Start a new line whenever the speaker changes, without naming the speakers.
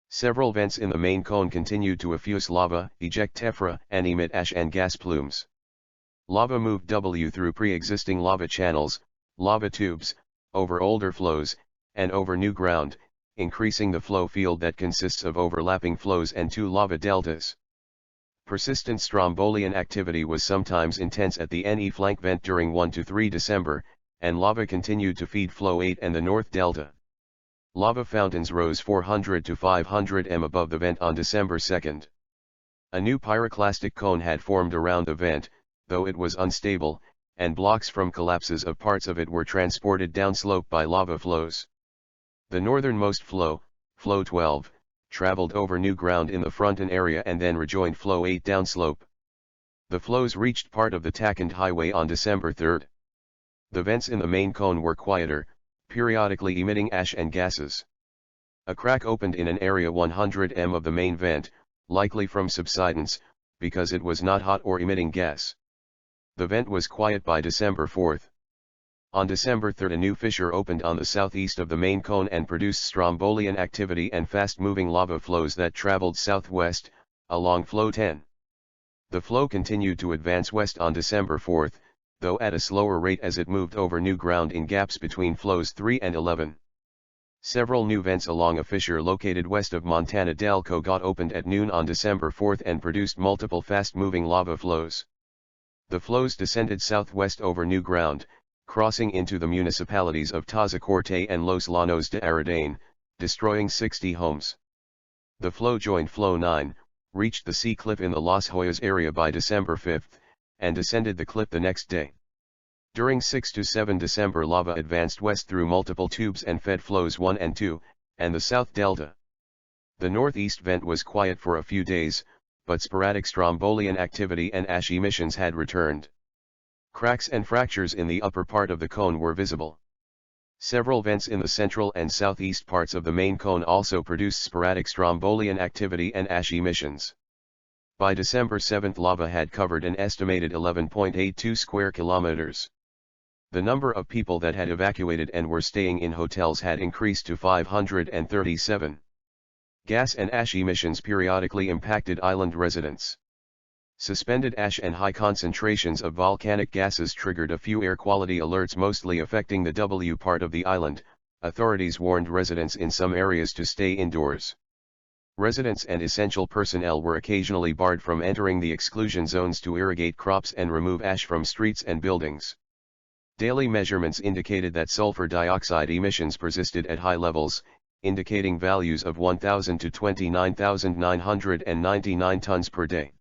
Several vents in the main cone continued to effuse lava, eject tephra, and emit ash and gas plumes. Lava moved through pre-existing lava channels, lava tubes, over older flows, and over new ground, increasing the flow field that consists of overlapping flows and two lava deltas. Persistent strombolian activity was sometimes intense at the NE flank vent during 1 to 3 December, and lava continued to feed flow 8 and the north delta. Lava fountains rose 400 to 500 m above the vent on December 2. A new pyroclastic cone had formed around the vent, though it was unstable, and blocks from collapses of parts of it were transported downslope by lava flows. The northernmost flow, flow 12, traveled over new ground in the fronton area and then rejoined flow 8 downslope. The flows reached part of the Takand Highway on December 3. The vents in the main cone were quieter, periodically emitting ash and gases. A crack opened in an area 100 m of the main vent, likely from subsidence, because it was not hot or emitting gas. The vent was quiet by December 4. On December 3 a new fissure opened on the southeast of the main cone and produced strombolian activity and fast-moving lava flows that traveled southwest, along flow 10. The flow continued to advance west on December 4, though at a slower rate as it moved over new ground in gaps between flows 3 and 11. Several new vents along a fissure located west of Montana del Cogot opened at noon on December 4 and produced multiple fast-moving lava flows. The flows descended southwest over new ground, crossing into the municipalities of Tazacorte and Los Llanos de Aradane, destroying 60 homes. The flow joined flow 9, reached the sea cliff in the Las Hoyas area by December 5, and descended the cliff the next day. During 6 to 7 December lava advanced west through multiple tubes and fed flows 1 and 2, and the south delta. The northeast vent was quiet for a few days, but sporadic strombolian activity and ash emissions had returned. Cracks and fractures in the upper part of the cone were visible. Several vents in the central and southeast parts of the main cone also produced sporadic strombolian activity and ash emissions. By December 7 lava had covered an estimated 11.82 square kilometers. The number of people that had evacuated and were staying in hotels had increased to 537. Gas and ash emissions periodically impacted island residents. Suspended ash and high concentrations of volcanic gases triggered a few air quality alerts mostly affecting the W part of the island. Authorities warned residents in some areas to stay indoors. Residents and essential personnel were occasionally barred from entering the exclusion zones to irrigate crops and remove ash from streets and buildings. Daily measurements indicated that sulfur dioxide emissions persisted at high levels, indicating values of 1,000 to 29,999 tons per day.